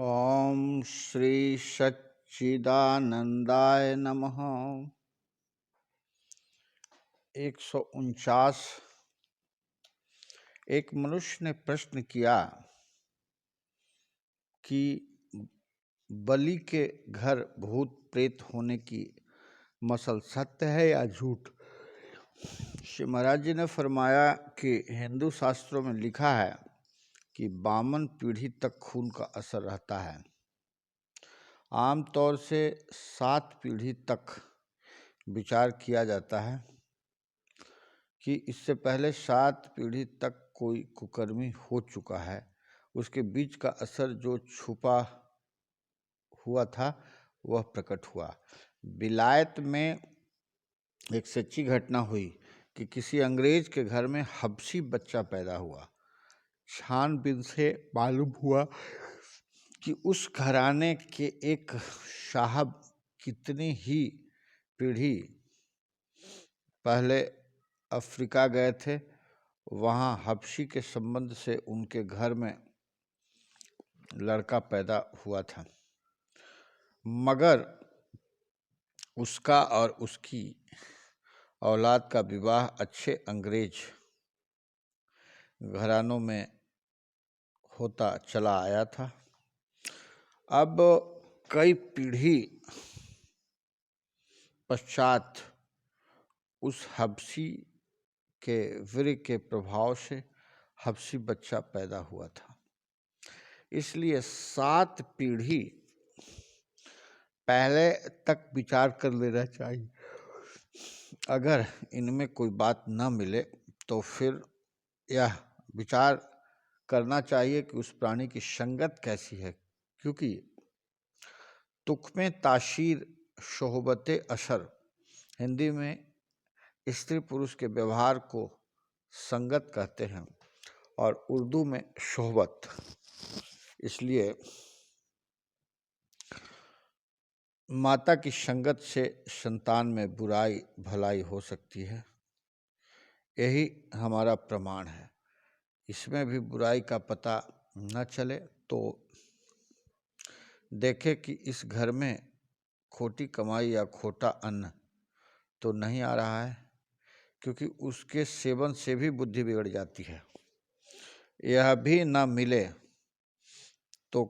ओम श्री सच्चिदानंदाय नमः। 149। एक मनुष्य ने प्रश्न किया कि बलि के घर भूत प्रेत होने की मसल सत्य है या झूठ। श्री महाराज जी ने फरमाया कि हिंदू शास्त्रों में लिखा है कि 52 पीढ़ी तक खून का असर रहता है। आमतौर से 7 पीढ़ी तक विचार किया जाता है कि इससे पहले 7 पीढ़ी तक कोई कुकर्मी हो चुका है, उसके बीच का असर जो छुपा हुआ था वह प्रकट हुआ। विलायत में एक सच्ची घटना हुई कि किसी अंग्रेज के घर में हबशी बच्चा पैदा हुआ। छानबीन से मालूम हुआ कि उस घराने के एक साहब कितनी ही पीढ़ी पहले अफ्रीका गए थे, वहाँ हबशी के संबंध से उनके घर में लड़का पैदा हुआ था, मगर उसका और उसकी औलाद का विवाह अच्छे अंग्रेज घरानों में होता चला आया था। अब कई पीढ़ी पश्चात उस हबशी के वीर्य के प्रभाव से हबशी बच्चा पैदा हुआ था। इसलिए 7 पीढ़ी पहले तक विचार कर लेना चाहिए। अगर इनमें कोई बात न मिले तो फिर यह विचार करना चाहिए कि उस प्राणी की संगत कैसी है, क्योंकि तुख्मे ताशीर शोहबते असर, हिंदी में स्त्री पुरुष के व्यवहार को संगत कहते हैं और उर्दू में शोहबत। इसलिए माता की संगत से संतान में बुराई भलाई हो सकती है, यही हमारा प्रमाण है। इसमें भी बुराई का पता न चले तो देखे कि इस घर में खोटी कमाई या खोटा अन्न तो नहीं आ रहा है, क्योंकि उसके सेवन से भी बुद्धि बिगड़ जाती है। यह भी न मिले तो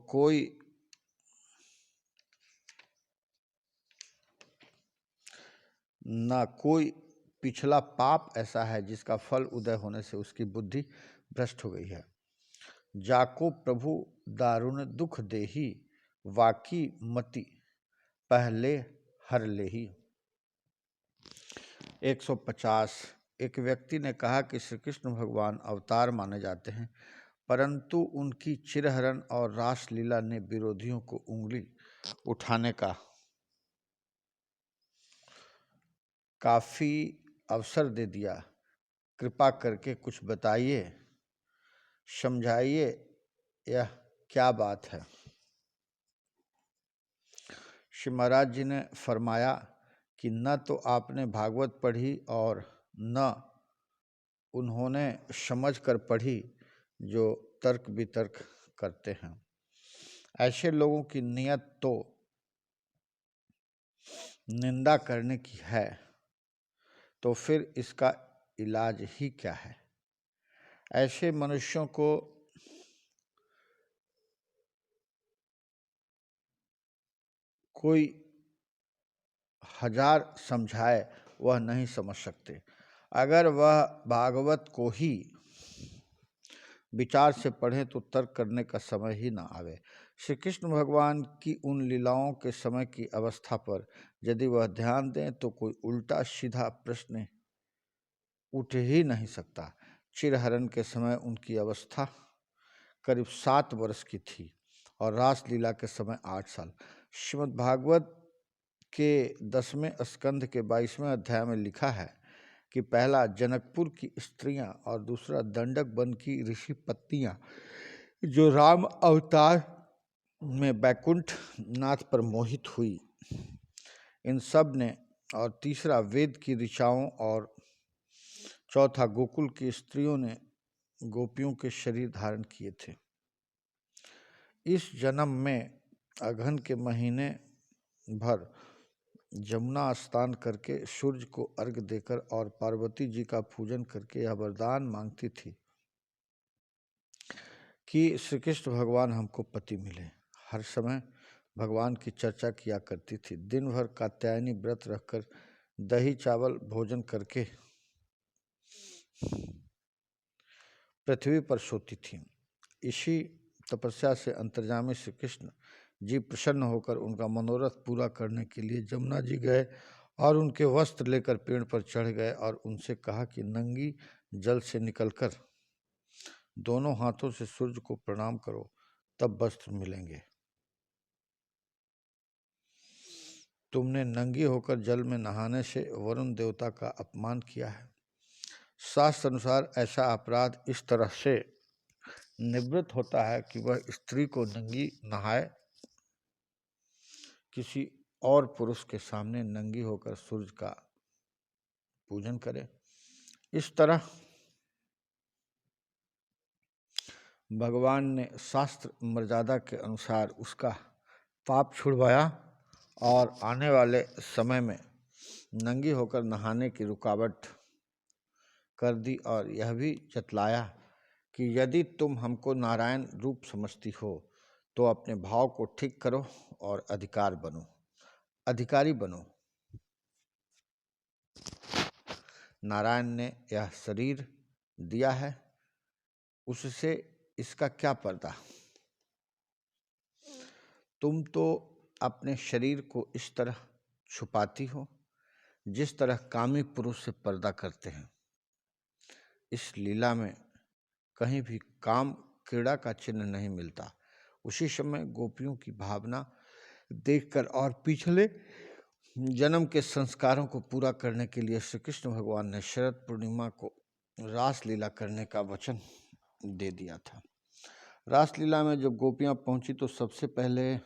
कोई पिछला पाप ऐसा है जिसका फल उदय होने से उसकी बुद्धि भ्रष्ट हो गई है। जाको प्रभु दारुण दुख देही, वाकी मति पहले हर लेही। 150। एक व्यक्ति ने कहा कि श्री कृष्ण भगवान अवतार माने जाते हैं, परंतु उनकी चिरहरण और रासलीला ने विरोधियों को उंगली उठाने का काफी अवसर दे दिया। कृपा करके कुछ बताइए, समझाइए, यह क्या बात है। श्री महाराज जी ने फरमाया कि न तो आपने भागवत पढ़ी और न उन्होंने समझ कर पढ़ी जो तर्क वितर्क करते हैं। ऐसे लोगों की नियत तो निंदा करने की है, तो फिर इसका इलाज ही क्या है। ऐसे मनुष्यों को कोई 1000 समझाए वह नहीं समझ सकते। अगर वह भागवत को ही विचार से पढ़ें तो तर्क करने का समय ही ना आवे। श्री कृष्ण भगवान की उन लीलाओं के समय की अवस्था पर यदि वह ध्यान दें तो कोई उल्टा सीधा प्रश्न उठ ही नहीं सकता। चिरहरण के समय उनकी अवस्था करीब 7 वर्ष की थी और रासलीला के समय 8 साल। श्रीमद् भागवत के 10वें स्कंध के 22वें अध्याय में लिखा है कि पहला जनकपुर की स्त्रियां और दूसरा दंडक वन की ऋषि पत्नियां जो राम अवतार में बैकुंठ नाथ पर मोहित हुई, इन सब ने, और तीसरा वेद की ऋचाओं और चौथा गोकुल की स्त्रियों ने गोपियों के शरीर धारण किए थे। इस जन्म में अगहन के महीने भर जमुना स्नान करके सूर्य को अर्घ्य देकर और पार्वती जी का पूजन करके यह वरदान मांगती थी कि श्री कृष्ण भगवान हमको पति मिले। हर समय भगवान की चर्चा किया करती थी। दिन भर कात्यायनी व्रत रखकर दही चावल भोजन करके पृथ्वी पर सोती थी। इसी तपस्या से अंतर्यामी श्री कृष्ण जी प्रसन्न होकर उनका मनोरथ पूरा करने के लिए जमुना जी गए और उनके वस्त्र लेकर पेड़ पर चढ़ गए और उनसे कहा कि नंगी जल से निकलकर दोनों हाथों से सूर्य को प्रणाम करो, तब वस्त्र मिलेंगे। तुमने नंगी होकर जल में नहाने से वरुण देवता का अपमान किया है। शास्त्र अनुसार ऐसा अपराध इस तरह से निवृत्त होता है कि वह स्त्री को नंगी नहाए, किसी और पुरुष के सामने नंगी होकर सूर्य का पूजन करे। इस तरह भगवान ने शास्त्र मर्यादा के अनुसार उसका पाप छुड़वाया और आने वाले समय में नंगी होकर नहाने की रुकावट कर दी और यह भी जतलाया कि यदि तुम हमको नारायण रूप समझती हो तो अपने भाव को ठीक करो और अधिकारी बनो। नारायण ने यह शरीर दिया है, उससे इसका क्या पर्दा। तुम तो अपने शरीर को इस तरह छुपाती हो जिस तरह कामी पुरुष से पर्दा करते हैं। इस लीला में कहीं भी काम क्रीड़ा का चिन्ह नहीं मिलता। उसी समय गोपियों की भावना देखकर और पिछले जन्म के संस्कारों को पूरा करने के लिए श्री कृष्ण भगवान ने शरद पूर्णिमा को रास लीला करने का वचन दे दिया था। रासलीला में जब गोपियां पहुंची तो सबसे पहले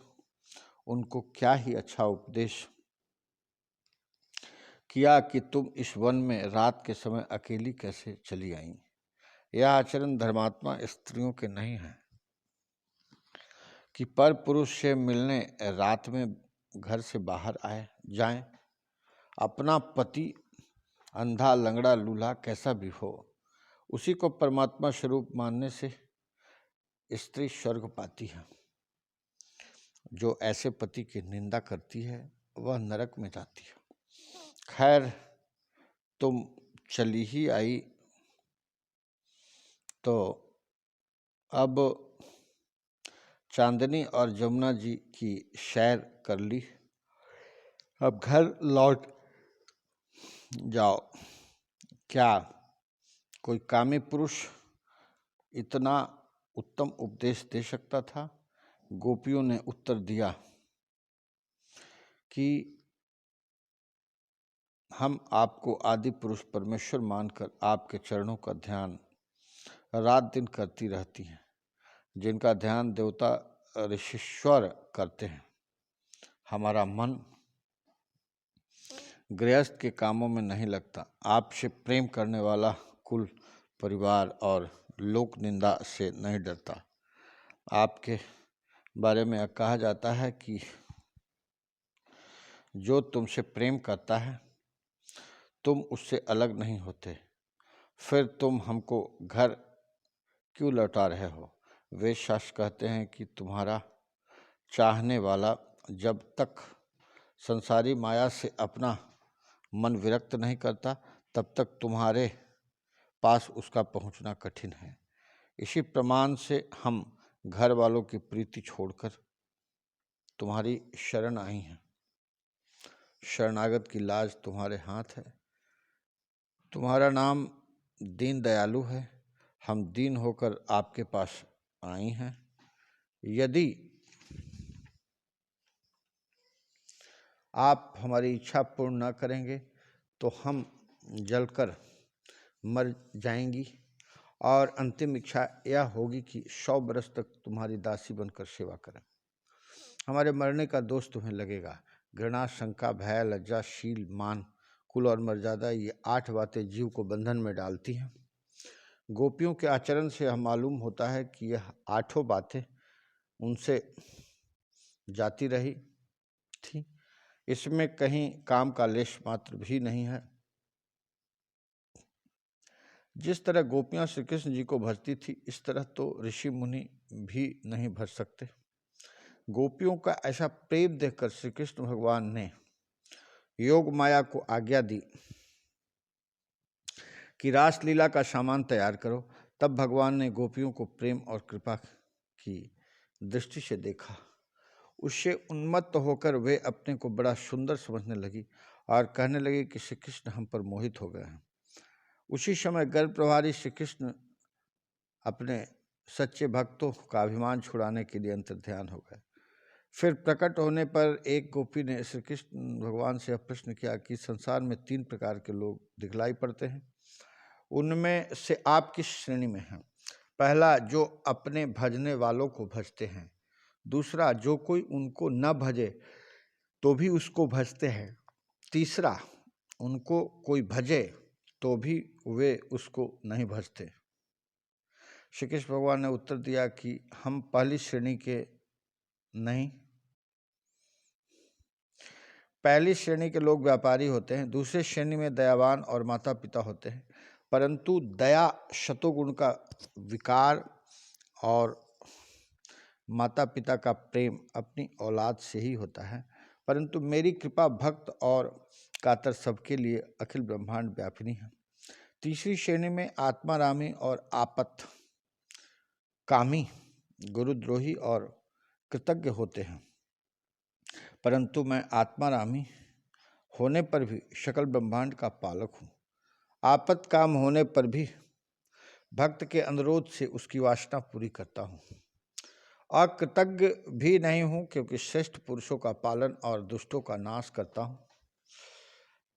उनको क्या ही अच्छा उपदेश किया कि तुम इस वन में रात के समय अकेली कैसे चली आई। यह आचरण धर्मात्मा स्त्रियों के नहीं है कि पर पुरुष से मिलने रात में घर से बाहर जाएं। अपना पति अंधा लंगड़ा लूल्हा कैसा भी हो, उसी को परमात्मा स्वरूप मानने से स्त्री स्वर्ग पाती है। जो ऐसे पति की निंदा करती है वह नरक में जाती है। खैर, तुम चली ही आई तो अब चांदनी और जमुना जी की सैर कर ली, अब घर लौट जाओ। क्या कोई कामी पुरुष इतना उत्तम उपदेश दे सकता था? गोपियों ने उत्तर दिया कि हम आपको आदि पुरुष परमेश्वर मानकर आपके चरणों का ध्यान रात दिन करती रहती हैं, जिनका ध्यान देवता ऋषीश्वर करते हैं। हमारा मन गृहस्थ के कामों में नहीं लगता। आपसे प्रेम करने वाला कुल परिवार और लोक निंदा से नहीं डरता। आपके बारे में कहा जाता है कि जो तुमसे प्रेम करता है तुम उससे अलग नहीं होते, फिर तुम हमको घर क्यों लौटा रहे हो? वेद शास्त्र कहते हैं कि तुम्हारा चाहने वाला जब तक संसारी माया से अपना मन विरक्त नहीं करता तब तक तुम्हारे पास उसका पहुंचना कठिन है। इसी प्रमाण से हम घर वालों की प्रीति छोड़कर तुम्हारी शरण आई हैं। शरणागत की लाज तुम्हारे हाथ है। तुम्हारा नाम दीन दयालु है। हम दीन होकर आपके पास आई हैं। यदि आप हमारी इच्छा पूर्ण न करेंगे तो हम जलकर मर जाएंगी और अंतिम इच्छा यह होगी कि 100 बरस तक तुम्हारी दासी बनकर सेवा करें। हमारे मरने का दोष तुम्हें लगेगा। घृणा, शंका, भय, लज्जा, शील, मान, कुल और मर्यादा, ये 8 बातें जीव को बंधन में डालती हैं। गोपियों के आचरण से यह मालूम होता है कि यह 8 बातें उनसे जाती रही थी। इसमें कहीं काम का लेश मात्र भी नहीं है। जिस तरह गोपियां श्री कृष्ण जी को भजती थी, इस तरह तो ऋषि मुनि भी नहीं भज सकते। गोपियों का ऐसा प्रेम देखकर श्री कृष्ण भगवान ने योग माया को आज्ञा दी कि रासलीला का सामान तैयार करो। तब भगवान ने गोपियों को प्रेम और कृपा की दृष्टि से देखा। उससे उन्मत्त होकर वे अपने को बड़ा सुंदर समझने लगी और कहने लगी कि श्री कृष्ण हम पर मोहित हो गए हैं। उसी समय गर्भ प्रभारी श्री कृष्ण अपने सच्चे भक्तों का अभिमान छुड़ाने के लिए अंतर्ध्यान हो गए। फिर प्रकट होने पर एक गोपी ने श्री कृष्ण भगवान से प्रश्न किया कि संसार में 3 प्रकार के लोग दिखलाई पड़ते हैं, उनमें से आप किस श्रेणी में हैं? पहला, जो अपने भजने वालों को भजते हैं। दूसरा, जो कोई उनको न भजे तो भी उसको भजते हैं। तीसरा, उनको कोई भजे तो भी वे उसको नहीं भजते। श्री कृष्ण भगवान ने उत्तर दिया कि हम पहली श्रेणी के नहीं। पहली श्रेणी के लोग व्यापारी होते हैं, दूसरी श्रेणी में दयावान और माता पिता होते हैं, परंतु दया शतोगुण का विकार और माता पिता का प्रेम अपनी औलाद से ही होता है। परंतु मेरी कृपा भक्त और कातर सबके लिए अखिल ब्रह्मांड व्यापिनी है। तीसरी श्रेणी में आत्मारामी और आपत कामी, गुरुद्रोही और कृतज्ञ होते हैं, परंतु मैं आत्मारामी होने पर भी सकल ब्रह्मांड का पालक हूँ। आपत काम होने पर भी भक्त के अनुरोध से उसकी वासना पूरी करता हूँ। अकृतज्ञ भी नहीं हूँ, क्योंकि श्रेष्ठ पुरुषों का पालन और दुष्टों का नाश करता हूँ।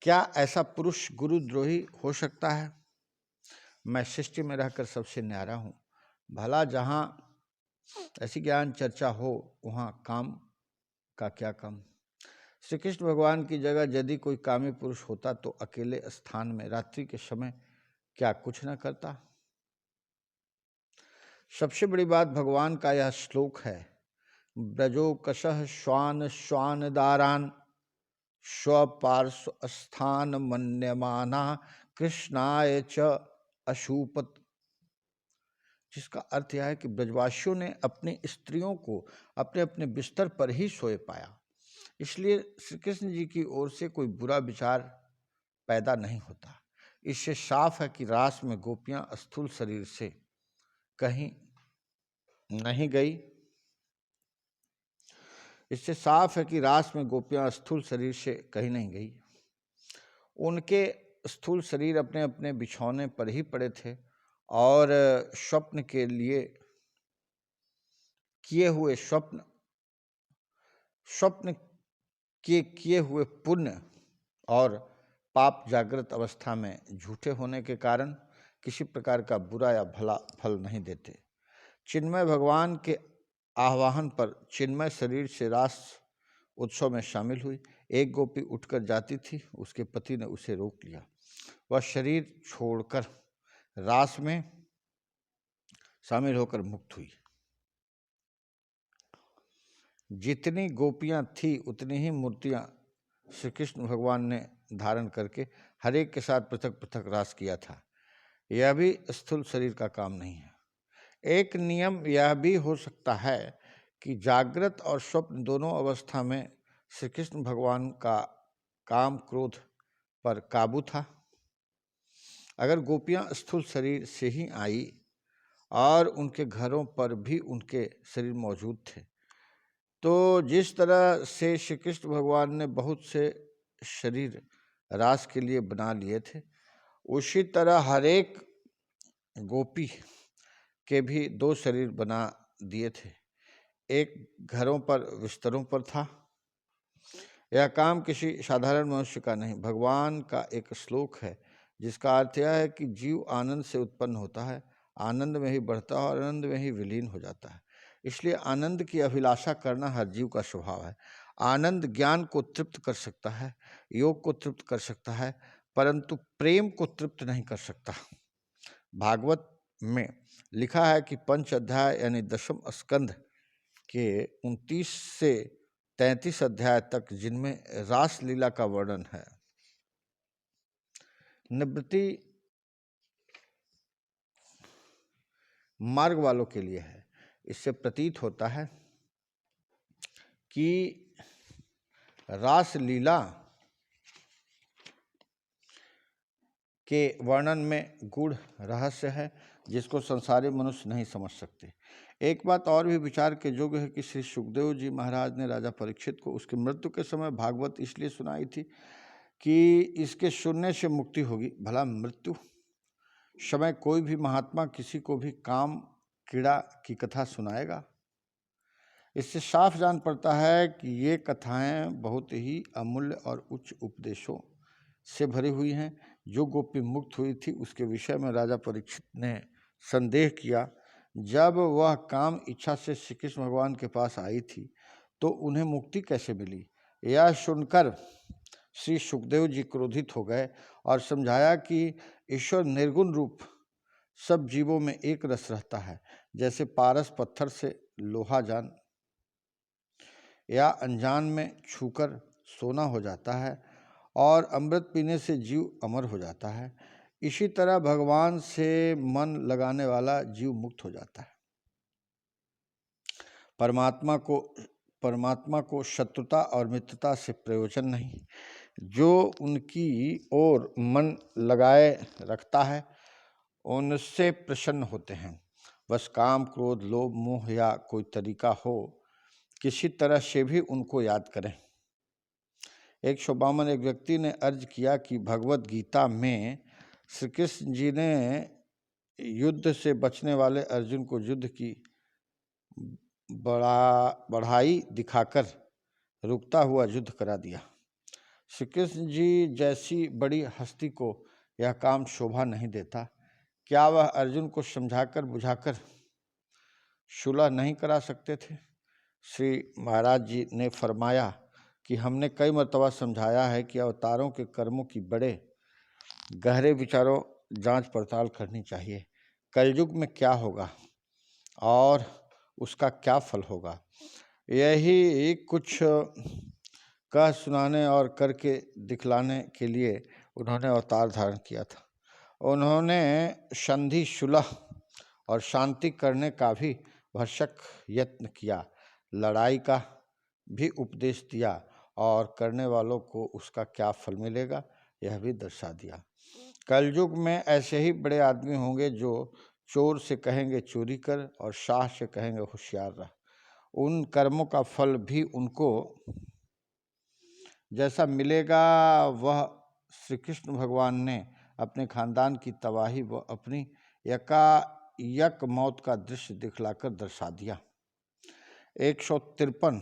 क्या ऐसा पुरुष गुरुद्रोही हो सकता है? मैं सृष्टि में रहकर सबसे न्यारा हूँ। भला जहाँ ऐसी ज्ञान चर्चा हो, वहाँ काम का क्या काम? श्री कृष्ण भगवान की जगह यदि कोई कामी पुरुष होता तो अकेले स्थान में रात्रि के समय क्या कुछ न करता? सबसे बड़ी बात भगवान का यह श्लोक है, ब्रजो कशः श्वान श्वान दारान स्वपार्श्व स्थान मन्यमाना कृष्णाय च अशूपत, जिसका अर्थ यह है कि ब्रजवासियों ने अपनी स्त्रियों को अपने अपने बिस्तर पर ही सोए पाया, इसलिए श्री कृष्ण जी की ओर से कोई बुरा विचार पैदा नहीं होता। इससे साफ है कि रास में गोपियां स्थूल शरीर से कहीं नहीं गई। इससे साफ है कि रास में गोपियां स्थूल शरीर से कहीं नहीं गई। उनके स्थूल शरीर अपने अपने बिछौने पर ही पड़े थे और स्वप्न के लिए किए हुए स्वप्न के किए हुए पुण्य और पाप जागृत अवस्था में झूठे होने के कारण किसी प्रकार का बुरा या भला फल नहीं देते। चिन्मय भगवान के आह्वान पर चिन्मय शरीर से रास उत्सव में शामिल हुई। एक गोपी उठकर जाती थी, उसके पति ने उसे रोक लिया। वह शरीर छोड़कर रास में शामिल होकर मुक्त हुई। जितनी गोपियां थी उतनी ही मूर्तियां श्री कृष्ण भगवान ने धारण करके हर एक के साथ पृथक पृथक रास किया था। यह भी स्थूल शरीर का काम नहीं है। एक नियम यह भी हो सकता है कि जागृत और स्वप्न दोनों अवस्था में श्री कृष्ण भगवान का काम क्रोध पर काबू था। अगर गोपियां स्थूल शरीर से ही आई और उनके घरों पर भी उनके शरीर मौजूद थे, तो जिस तरह से श्री कृष्ण भगवान ने बहुत से शरीर रास के लिए बना लिए थे, उसी तरह हर एक गोपी के भी 2 शरीर बना दिए थे। एक घरों पर बिस्तरों पर था। यह काम किसी साधारण मनुष्य का नहीं। भगवान का एक श्लोक है जिसका अर्थ यह है कि जीव आनंद से उत्पन्न होता है, आनंद में ही बढ़ता है और आनंद में ही विलीन हो जाता है। इसलिए आनंद की अभिलाषा करना हर जीव का स्वभाव है। आनंद ज्ञान को तृप्त कर सकता है, योग को तृप्त कर सकता है, परंतु प्रेम को तृप्त नहीं कर सकता। भागवत में लिखा है कि 5 अध्याय यानी 10वां स्कंध के 29 से 33 अध्याय तक, जिनमें रास लीला का वर्णन है, निवृत्ति मार्ग वालों के लिए है। इससे प्रतीत होता है कि रास लीला के वर्णन में गूढ़ रहस्य है जिसको संसारी मनुष्य नहीं समझ सकते। एक बात और भी विचार के योग्य है कि श्री सुखदेव जी महाराज ने राजा परीक्षित को उसकी मृत्यु के समय भागवत इसलिए सुनाई थी कि इसके सुनने से मुक्ति होगी। भला मृत्यु समय कोई भी महात्मा किसी को भी काम कीड़ा की कथा सुनाएगा? इससे साफ जान पड़ता है कि ये कथाएं बहुत ही अमूल्य और उच्च उपदेशों से भरी हुई हैं। जो गोपी मुक्त हुई थी उसके विषय में राजा परीक्षित ने संदेह किया। जब वह काम इच्छा से श्री कृष्ण भगवान के पास आई थी तो उन्हें मुक्ति कैसे मिली? यह सुनकर श्री सुखदेव जी क्रोधित हो गए और समझाया कि ईश्वर निर्गुण रूप सब जीवों में एक रस रहता है। जैसे पारस पत्थर से लोहा जान या अनजान में छूकर सोना हो जाता है और अमृत पीने से जीव अमर हो जाता है, इसी तरह भगवान से मन लगाने वाला जीव मुक्त हो जाता है। परमात्मा को शत्रुता और मित्रता से प्रयोजन नहीं। जो उनकी ओर मन लगाए रखता है उनसे प्रसन्न होते हैं। बस काम, क्रोध, लोभ, मोह या कोई तरीका हो, किसी तरह से भी उनको याद करें। 152 एक व्यक्ति ने अर्ज किया कि भगवत गीता में श्री कृष्ण जी ने युद्ध से बचने वाले अर्जुन को युद्ध की बढ़ाई दिखाकर रुकता हुआ युद्ध करा दिया। श्री कृष्ण जी जैसी बड़ी हस्ती को यह काम शोभा नहीं देता। क्या वह अर्जुन को समझाकर बुझाकर सुलह नहीं करा सकते थे? श्री महाराज जी ने फरमाया कि हमने कई मर्तबा समझाया है कि अवतारों के कर्मों की बड़े गहरे विचारों जांच पड़ताल करनी चाहिए। कलयुग में क्या होगा और उसका क्या फल होगा, यही कुछ कह सुनाने और करके दिखलाने के लिए उन्होंने अवतार धारण किया था। उन्होंने संधि, सुलह और शांति करने का भी भरसक यत्न किया, लड़ाई का भी उपदेश दिया और करने वालों को उसका क्या फल मिलेगा यह भी दर्शा दिया। कलयुग में ऐसे ही बड़े आदमी होंगे जो चोर से कहेंगे चोरी कर और शाह से कहेंगे होशियार रह। उन कर्मों का फल भी उनको जैसा मिलेगा वह श्री कृष्ण भगवान ने अपने खानदान की तबाही व अपनी यकायक मौत का दृश्य दिखलाकर दर्शा दिया। 153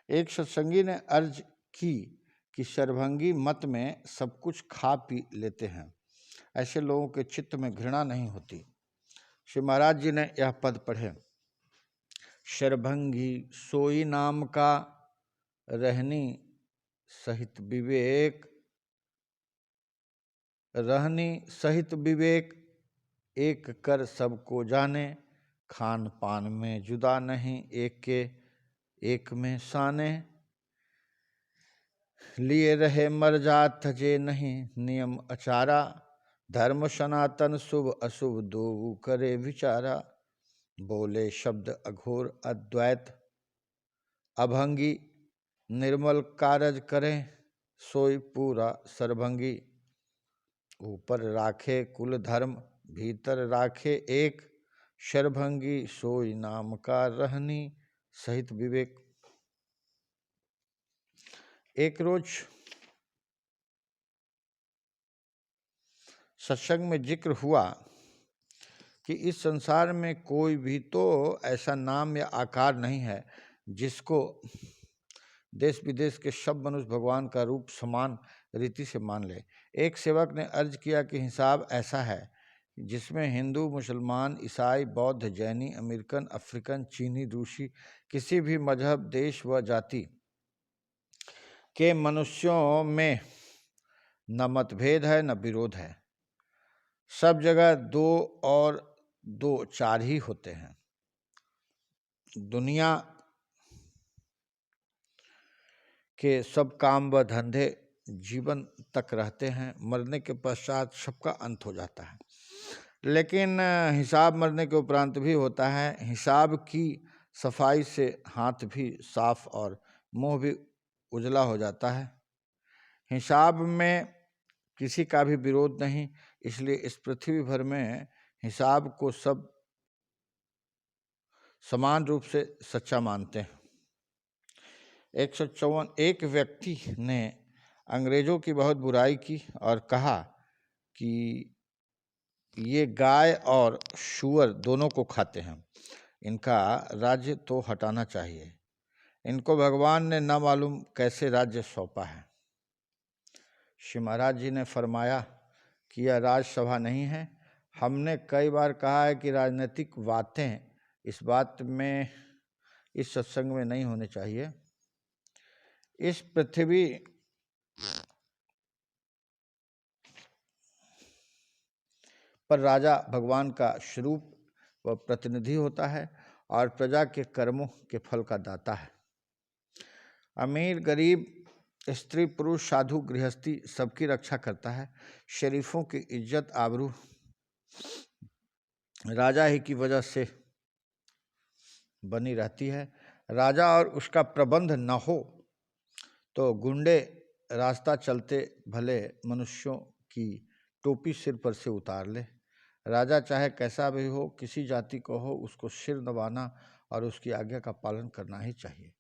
एक सत्संगी ने अर्ज की कि शरभंगी मत में सब कुछ खा पी लेते हैं, ऐसे लोगों के चित्त में घृणा नहीं होती। श्री महाराज जी ने यह पद पढ़े, शरभंगी सोई नाम का रहनी सहित विवेक, रहनी सहित विवेक, एक कर सबको जाने, खान पान में जुदा नहीं, एक के एक में साने, लिए रहे मर जात थजे नहीं, नियम अचारा, धर्म सनातन शुभ अशुभ दो करे विचारा, बोले शब्द अघोर अद्वैत, अभंगी निर्मल कारज करें, सोई पूरा सरभंगी, ऊपर राखे कुल धर्म भीतर राखे एक, शरभंगी सोई नाम का रहनी सहित विवेक। एक रोज सत्संग में जिक्र हुआ कि इस संसार में कोई भी तो ऐसा नाम या आकार नहीं है जिसको देश विदेश के सब मनुष्य भगवान का रूप समान रीति से मान ले। एक सेवक ने अर्ज किया कि हिसाब ऐसा है जिसमें हिंदू, मुसलमान, ईसाई, बौद्ध, जैनी, अमेरिकन, अफ्रीकन, चीनी, रूसी, किसी भी मजहब, देश व जाति के मनुष्यों में न मतभेद है न विरोध है। सब जगह 2 और 2 4 ही होते हैं। दुनिया के सब काम व धंधे जीवन तक रहते हैं, मरने के पश्चात सबका अंत हो जाता है। लेकिन हिसाब मरने के उपरांत भी होता है। हिसाब की सफाई से हाथ भी साफ और मुंह भी उजला हो जाता है। हिसाब में किसी का भी विरोध नहीं, इसलिए इस पृथ्वी भर में हिसाब को सब समान रूप से सच्चा मानते हैं। 154 एक व्यक्ति ने अंग्रेजों की बहुत बुराई की और कहा कि ये गाय और सूअर दोनों को खाते हैं, इनका राज्य तो हटाना चाहिए। इनको भगवान ने न मालूम कैसे राज्य सौंपा है। श्री महाराज जी ने फरमाया कि यह राजसभा नहीं है। हमने कई बार कहा है कि राजनीतिक बातें इस बात में, इस सत्संग में नहीं होने चाहिए। इस पृथ्वी पर राजा भगवान का स्वरूप व प्रतिनिधि होता है और प्रजा के कर्मों के फल का दाता है। अमीर गरीब, स्त्री पुरुष, साधु गृहस्थी सबकी रक्षा करता है। शरीफों की इज्जत आबरू राजा ही की वजह से बनी रहती है। राजा और उसका प्रबंध न हो तो गुंडे रास्ता चलते भले मनुष्यों की टोपी सिर पर से उतार ले। राजा चाहे कैसा भी हो, किसी जाति को हो, उसको सिर दबाना और उसकी आज्ञा का पालन करना ही चाहिए।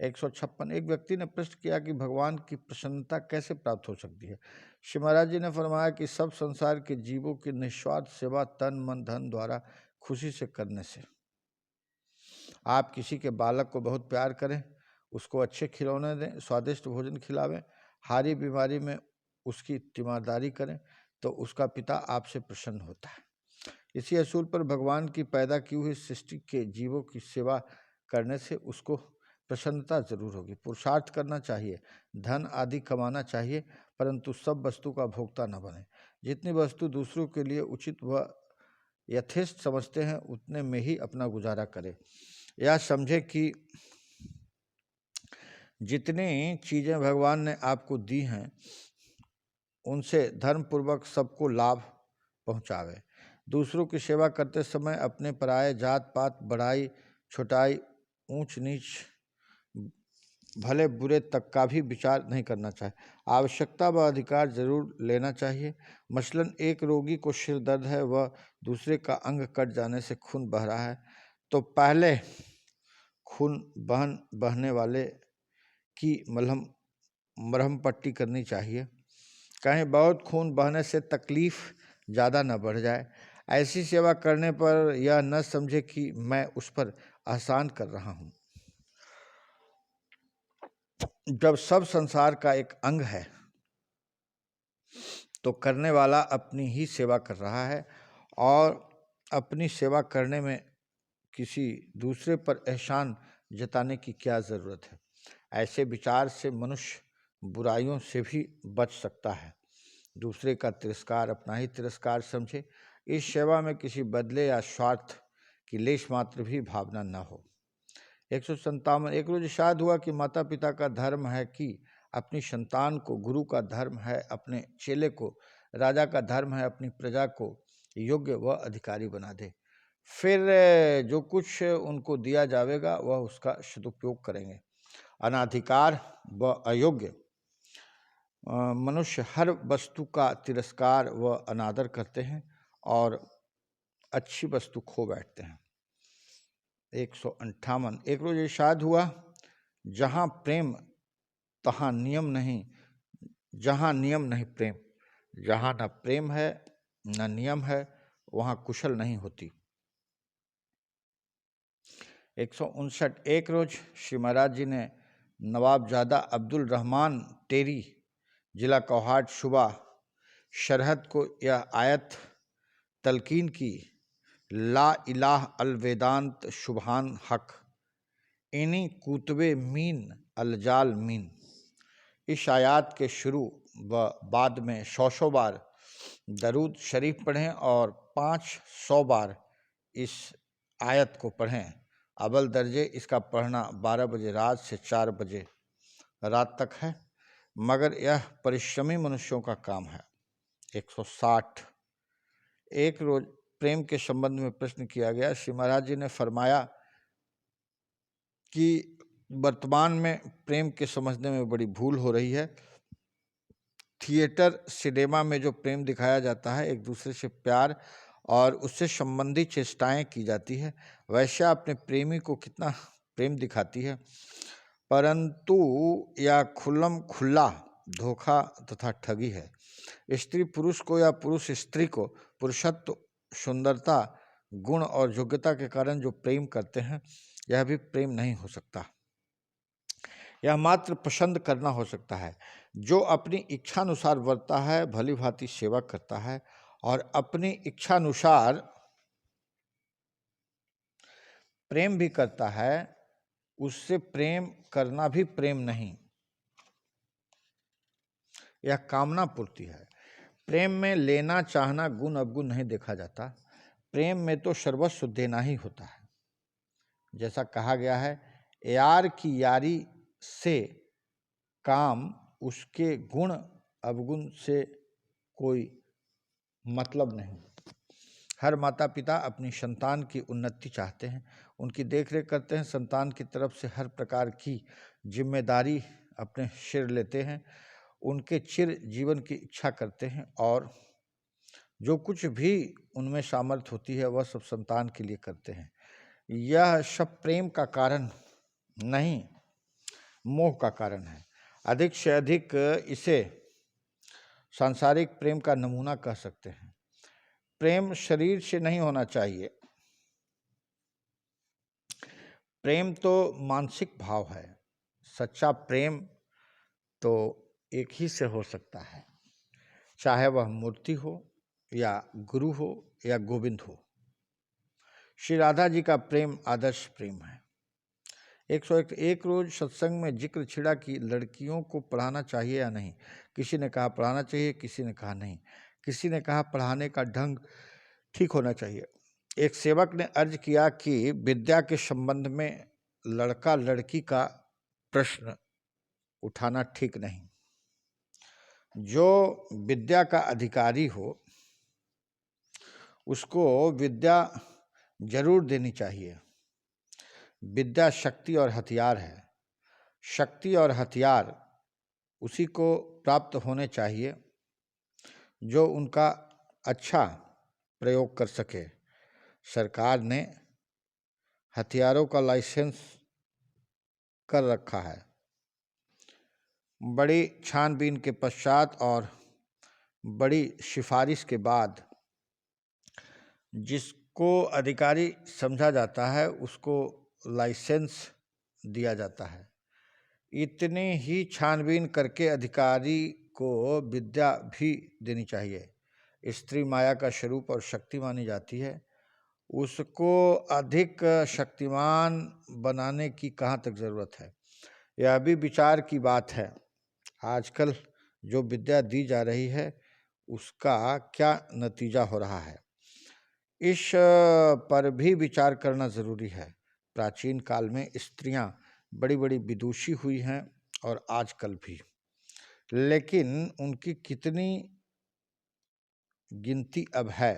156 एक व्यक्ति ने प्रश्न किया कि भगवान की प्रसन्नता कैसे प्राप्त हो सकती है। श्री महाराज जी ने फरमाया कि सब संसार के जीवों की निस्वार्थ सेवा तन मन धन द्वारा खुशी से करने से। आप किसी के बालक को बहुत प्यार करें, उसको अच्छे खिलौने दें, स्वादिष्ट भोजन खिलावें, हारी बीमारी में उसकी तीमारदारी करें, तो उसका पिता आपसे प्रसन्न होता है। इसी असूल पर भगवान की पैदा की हुई सृष्टि के जीवों की सेवा करने से उसको प्रसन्नता जरूर होगी। पुरुषार्थ करना चाहिए, धन आदि कमाना चाहिए, परंतु सब वस्तु का भोक्ता न बने। जितनी वस्तु दूसरों के लिए उचित व यथेष्ट समझते हैं, उतने में ही अपना गुजारा करें। यह समझे कि जितनी चीज़ें भगवान ने आपको दी हैं, उनसे धर्मपूर्वक सबको लाभ पहुँचावे। दूसरों की सेवा करते समय अपने पराये, जात पात, बड़ाई छोटाई, ऊंच नीच, भले बुरे तक का भी विचार नहीं करना चाहिए। आवश्यकता व अधिकार जरूर लेना चाहिए। मसलन एक रोगी को सिर दर्द है, वह दूसरे का अंग कट जाने से खून बह रहा है, तो पहले खून बहने वाले की मरहम पट्टी करनी चाहिए, कहीं बहुत खून बहने से तकलीफ ज़्यादा न बढ़ जाए। ऐसी सेवा करने पर यह न समझे कि मैं उस पर एहसान कर रहा हूँ। जब सब संसार का एक अंग है तो करने वाला अपनी ही सेवा कर रहा है, और अपनी सेवा करने में किसी दूसरे पर एहसान जताने की क्या ज़रूरत है। ऐसे विचार से मनुष्य बुराइयों से भी बच सकता है। दूसरे का तिरस्कार अपना ही तिरस्कार समझे। इस सेवा में किसी बदले या स्वार्थ की लेश मात्र भी भावना न हो। 157 एक रोज इरशाद हुआ कि माता पिता का धर्म है कि अपनी संतान को, गुरु का धर्म है अपने चेले को, राजा का धर्म है अपनी प्रजा को योग्य व अधिकारी बना दे। फिर जो कुछ उनको दिया जाएगा वह उसका सदुपयोग करेंगे। अनाधिकार व अयोग्य मनुष्य हर वस्तु का तिरस्कार व अनादर करते हैं और अच्छी वस्तु खो बैठते हैं। 158 एक रोज इरशाद हुआ, जहाँ प्रेम तहाँ नियम नहीं, जहाँ नियम नहीं प्रेम, जहाँ न प्रेम है न नियम है, वहाँ कुशल नहीं होती। 159 एक रोज श्री महाराज जी ने नवाबजादा अब्दुल रहमान टेरी, जिला कोहाट शुबा शरहद को यह आयत तलकीन की, ला इलाह अल वेदांत शुभान हक इनी कुतबे मीन अलजाल मीन। इस आयत के शुरू व बाद में 100 बार दरूद शरीफ पढ़ें और 500 बार इस आयत को पढ़ें। अव्वल दर्जे इसका पढ़ना 12 बजे रात से 4 बजे रात तक है, मगर यह परिश्रमी मनुष्यों का काम है। 160। एक रोज प्रेम के संबंध में प्रश्न किया गया। श्री महाराज जी ने फरमाया कि वर्तमान में प्रेम के समझने में बड़ी भूल हो रही है। थिएटर सिनेमा में जो प्रेम दिखाया जाता है, एक दूसरे से प्यार और उससे संबंधित चेष्टाएं की जाती है, वैश्या अपने प्रेमी को कितना प्रेम दिखाती है, परंतु यह खुल्लम खुल्ला धोखा तथा ठगी है। स्त्री पुरुष को या पुरुष स्त्री को पुरुषत्व, सुंदरता, गुण और योग्यता के कारण जो प्रेम करते हैं, यह भी प्रेम नहीं हो सकता। यह मात्र पसंद करना हो सकता है। जो अपनी इच्छानुसार वर्तता है, भली भांति सेवा करता है और अपनी इच्छानुसार प्रेम भी करता है, उससे प्रेम करना भी प्रेम नहीं, यह कामना पूर्ति है। प्रेम में लेना चाहना, गुण अवगुण नहीं देखा जाता। प्रेम में तो सर्वस्व देना ही होता है। जैसा कहा गया है, यार की यारी से काम, उसके गुण अवगुण से कोई मतलब नहीं। हर माता पिता अपनी संतान की उन्नति चाहते हैं, उनकी देखरेख करते हैं, संतान की तरफ से हर प्रकार की जिम्मेदारी अपने सिर लेते हैं, उनके चिर जीवन की इच्छा करते हैं और जो कुछ भी उनमें सामर्थ्य होती है वह सब संतान के लिए करते हैं। यह सब प्रेम का कारण नहीं, मोह का कारण है। अधिक से अधिक इसे सांसारिक प्रेम का नमूना कह सकते हैं। प्रेम शरीर से नहीं होना चाहिए। प्रेम तो मानसिक भाव है। सच्चा प्रेम तो एक ही से हो सकता है, चाहे वह मूर्ति हो या गुरु हो या गोविंद हो। श्री राधा जी का प्रेम आदर्श प्रेम है। 101। एक रोज सत्संग में जिक्र छिड़ा कि लड़कियों को पढ़ाना चाहिए या नहीं। किसी ने कहा पढ़ाना चाहिए, किसी ने कहा नहीं, किसी ने कहा पढ़ाने का ढंग ठीक होना चाहिए। एक सेवक ने अर्ज किया कि विद्या के संबंध में लड़का लड़की का प्रश्न उठाना ठीक नहीं। जो विद्या का अधिकारी हो उसको विद्या जरूर देनी चाहिए। विद्या शक्ति और हथियार है। शक्ति और हथियार उसी को प्राप्त होने चाहिए जो उनका अच्छा प्रयोग कर सके। सरकार ने हथियारों का लाइसेंस कर रखा है। बड़ी छानबीन के पश्चात और बड़ी सिफारिश के बाद जिसको अधिकारी समझा जाता है उसको लाइसेंस दिया जाता है। इतनी ही छानबीन करके अधिकारी को विद्या भी देनी चाहिए। स्त्री माया का स्वरूप और शक्ति मानी जाती है, उसको अधिक शक्तिमान बनाने की कहाँ तक ज़रूरत है। यह भी विचार की बात है। आजकल जो विद्या दी जा रही है उसका क्या नतीजा हो रहा है, इस पर भी विचार करना ज़रूरी है। प्राचीन काल में स्त्रियां बड़ी बड़ी विदुषी हुई हैं और आजकल भी, लेकिन उनकी कितनी गिनती अब है,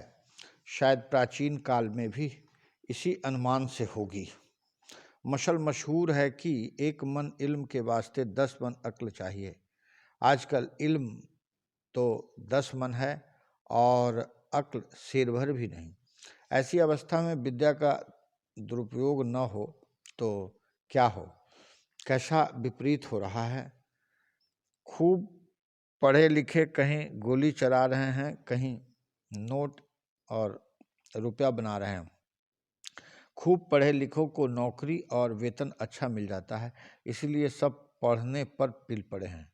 शायद प्राचीन काल में भी इसी अनुमान से होगी। मशल मशहूर है कि एक मन इल्म के वास्ते 10 मन अक्ल चाहिए। आजकल इल्म तो 10 मन है और अक्ल शेर भर भी नहीं। ऐसी अवस्था में विद्या का दुरुपयोग न हो तो क्या हो। कैसा विपरीत हो रहा है। खूब पढ़े लिखे कहीं गोली चला रहे हैं, कहीं नोट और रुपया बना रहे हैं। खूब पढ़े लिखों को नौकरी और वेतन अच्छा मिल जाता है, इसलिए सब पढ़ने पर पिल पड़े हैं।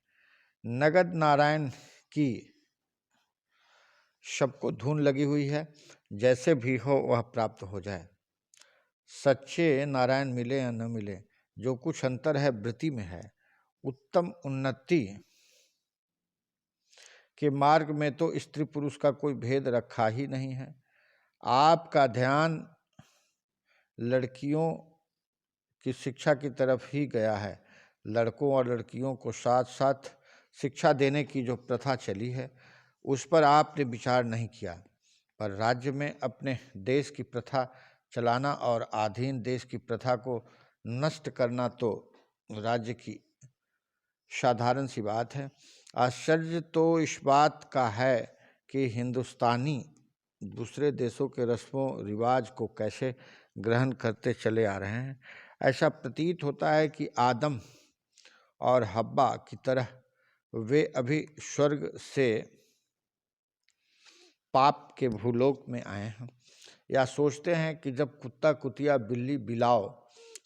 नगद नारायण की सबको धुन लगी हुई है, जैसे भी हो वह प्राप्त हो जाए। सच्चे नारायण मिले या न मिले, जो कुछ अंतर है वृत्ति में है। उत्तम उन्नति के मार्ग में तो स्त्री पुरुष का कोई भेद रखा ही नहीं है। आपका ध्यान लड़कियों की शिक्षा की तरफ ही गया है। लड़कों और लड़कियों को साथ साथ शिक्षा देने की जो प्रथा चली है उस पर आपने विचार नहीं किया, पर राज्य में अपने देश की प्रथा चलाना और अधीन देश की प्रथा को नष्ट करना तो राज्य की साधारण सी बात है। आश्चर्य तो इस बात का है कि हिंदुस्तानी दूसरे देशों के रस्मों रिवाज को कैसे ग्रहण करते चले आ रहे हैं। ऐसा प्रतीत होता है कि आदम और हव्वा की तरह वे अभी स्वर्ग से पाप के भूलोक में आए हैं, या सोचते हैं कि जब कुत्ता कुतिया बिल्ली बिलाव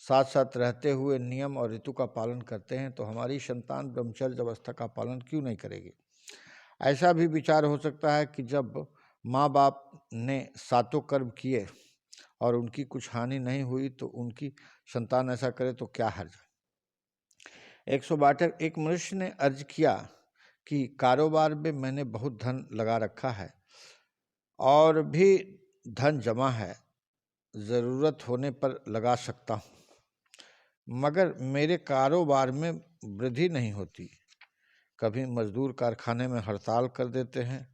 साथ साथ रहते हुए नियम और ऋतु का पालन करते हैं तो हमारी संतान ब्रह्मचर्य अवस्था का पालन क्यों नहीं करेगी। ऐसा भी विचार हो सकता है कि जब माँ बाप ने सातों कर्म किए और उनकी कुछ हानि नहीं हुई तो उनकी संतान ऐसा करे तो क्या हर्ज है। 162 एक मनुष्य ने अर्ज किया कि कारोबार में मैंने बहुत धन लगा रखा है और भी धन जमा है, ज़रूरत होने पर लगा सकता हूँ, मगर मेरे कारोबार में वृद्धि नहीं होती। कभी मजदूर कारखाने में हड़ताल कर देते हैं,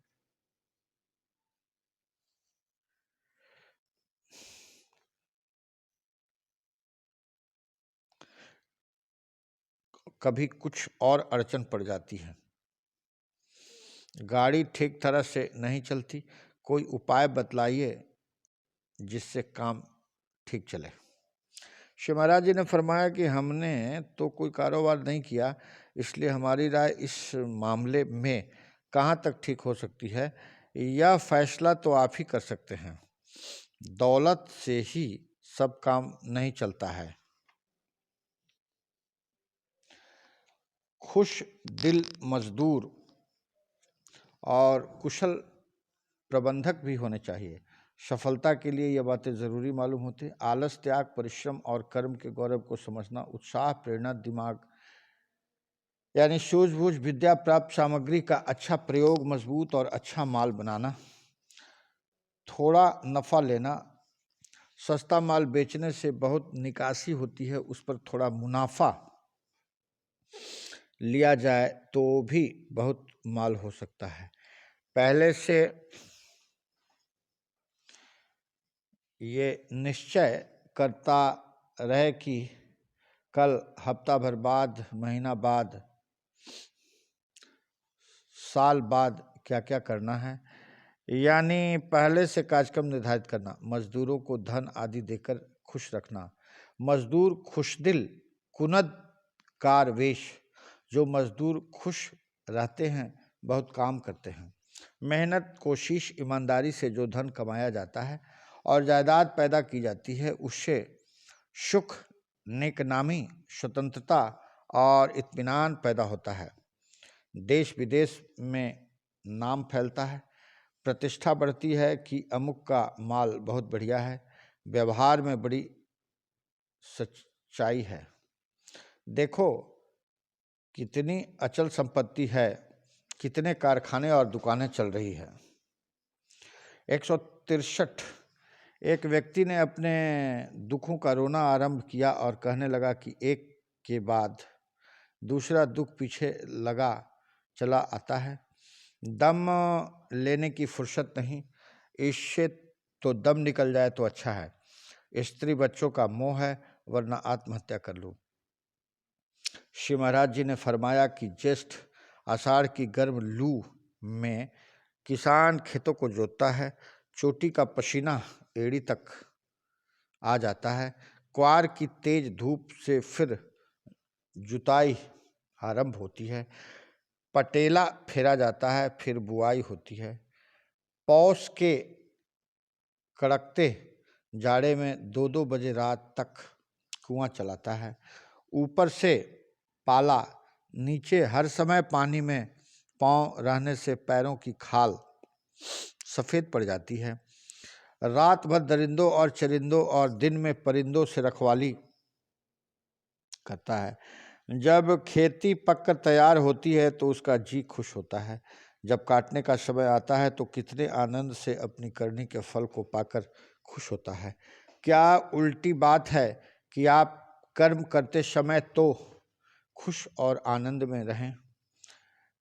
कभी कुछ और अड़चन पड़ जाती है, गाड़ी ठीक तरह से नहीं चलती, कोई उपाय बतलाइए जिससे काम ठीक चले। श्री महाराज जी ने फरमाया कि हमने तो कोई कारोबार नहीं किया, इसलिए हमारी राय इस मामले में कहाँ तक ठीक हो सकती है, यह फैसला तो आप ही कर सकते हैं। दौलत से ही सब काम नहीं चलता है, खुश दिल मजदूर और कुशल प्रबंधक भी होने चाहिए। सफलता के लिए यह बातें ज़रूरी मालूम होती है। आलस, त्याग, परिश्रम और कर्म के गौरव को समझना, उत्साह, प्रेरणा, दिमाग यानी सूझबूझ, विद्या प्राप्त सामग्री का अच्छा प्रयोग, मजबूत और अच्छा माल बनाना, थोड़ा नफ़ा लेना, सस्ता माल बेचने से बहुत निकासी होती है, उस पर थोड़ा मुनाफा लिया जाए तो भी बहुत माल हो सकता है। पहले से ये निश्चय करता रहे कि कल, हफ्ता भर बाद, महीना बाद, साल बाद क्या क्या करना है, यानी पहले से कार्यक्रम निर्धारित करना। मजदूरों को धन आदि देकर खुश रखना। मजदूर खुशदिल, कुनद कारवेश। जो मजदूर खुश रहते हैं बहुत काम करते हैं। मेहनत, कोशिश, ईमानदारी से जो धन कमाया जाता है और जायदाद पैदा की जाती है उससे सुख, नेकनामी, स्वतंत्रता और इत्मीनान पैदा होता है। देश विदेश में नाम फैलता है, प्रतिष्ठा बढ़ती है कि अमुक का माल बहुत बढ़िया है, व्यवहार में बड़ी सच्चाई है। देखो कितनी अचल संपत्ति है, कितने कारखाने और दुकानें चल रही है। 163 एक व्यक्ति ने अपने दुखों का रोना आरंभ किया और कहने लगा कि एक के बाद दूसरा दुख पीछे लगा चला आता है, दम लेने की फुर्सत नहीं, इससे तो दम निकल जाए तो अच्छा है। स्त्री बच्चों का मोह है, वरना आत्महत्या कर लूँ। श्री महाराज जी ने फरमाया कि ज्येष्ठ आषाढ़ की गर्म लू में किसान खेतों को जोतता है, चोटी का पसीना एड़ी तक आ जाता है, क्वार की तेज धूप से फिर जुताई आरंभ होती है, पटेला फेरा जाता है, फिर बुआई होती है, पौष के कड़कते जाड़े में 2-2 बजे रात तक कुआं चलाता है, ऊपर से पाला, नीचे हर समय पानी में पांव रहने से पैरों की खाल सफ़ेद पड़ जाती है, रात भर दरिंदों और चरिंदों और दिन में परिंदों से रखवाली करता है। जब खेती पककर तैयार होती है तो उसका जी खुश होता है, जब काटने का समय आता है तो कितने आनंद से अपनी करनी के फल को पाकर खुश होता है। क्या उल्टी बात है कि आप कर्म करते समय तो खुश और आनंद में रहें,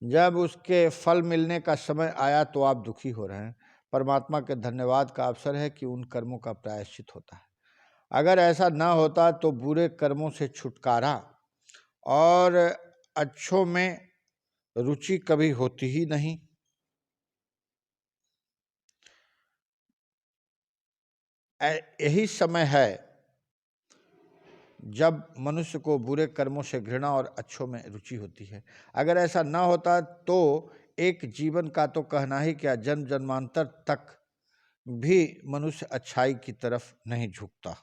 जब उसके फल मिलने का समय आया तो आप दुखी हो रहे हैं। परमात्मा के धन्यवाद का अवसर है कि उन कर्मों का प्रायश्चित होता है। अगर ऐसा न होता तो बुरे कर्मों से छुटकारा और अच्छों में रुचि कभी होती ही नहीं। यही समय है जब मनुष्य को बुरे कर्मों से घृणा और अच्छों में रुचि होती है। अगर ऐसा न होता तो एक जीवन का तो कहना ही क्या, जन्म जन्मांतर तक भी मनुष्य अच्छाई की तरफ नहीं झुकता।